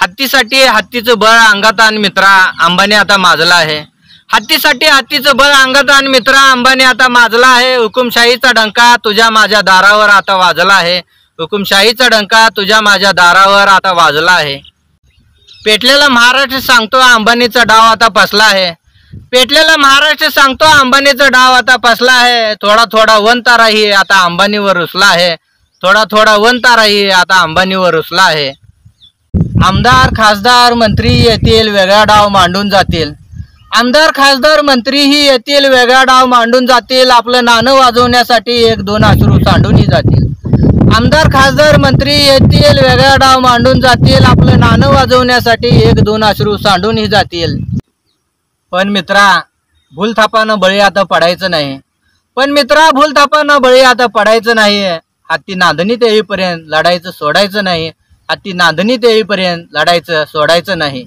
हत्तीसाठी हत्तीचं बळ अंगात आण मित्रा, अंबानी आता माजला आहे। हत्तीसाठी हत्तीचं बळ अंगात आण मित्रा, अंबानी आता माजला आहे। हुकुमशाहीचा डंका तुझ्या माझ्या दारावर आता वाजला आहे। हुकुमशाहीचा डंका तुझ्या माझ्या दारावर आता वाजला आहे। पेटलेला महाराष्ट्र सांगतो अंबानीचा डाव आता फसला आहे। पेटलेला महाराष्ट्र सांगतो अंबानीचा डाव आता फसला आहे। थोडा थोडा वनताराही आता अंबानीवर रुसला आहे। थोडा थोडा वनताराही आता अंबानीवर रुसला आहे। आमदार खासदार मंत्री येतील वेगळा डाव मांडून जातील। आमदार खासदार मंत्रीही येतील वेगळा डाव मांडून जातील। आपलं नाणं वाजवण्यासाठी एक दोन अश्रू सांडूनही जातील। आमदार खासदार मंत्री येतील वेगळा डाव मांडून जातील। आपलं नाणं वाजवण्यासाठी एक दोन अश्रू सांडूनही जातील। पण मित्रा भूलथापानं बळी आता पडायचं नाही। पण मित्रा भूलथापानं बळी आता पडायचं नाही। हत्ती नांदणीत येईपर्यंत लढायचं सोडायचं नाही। हत्ती नांदणीत येईपर्यंत लढायचं सोडायचं नाही।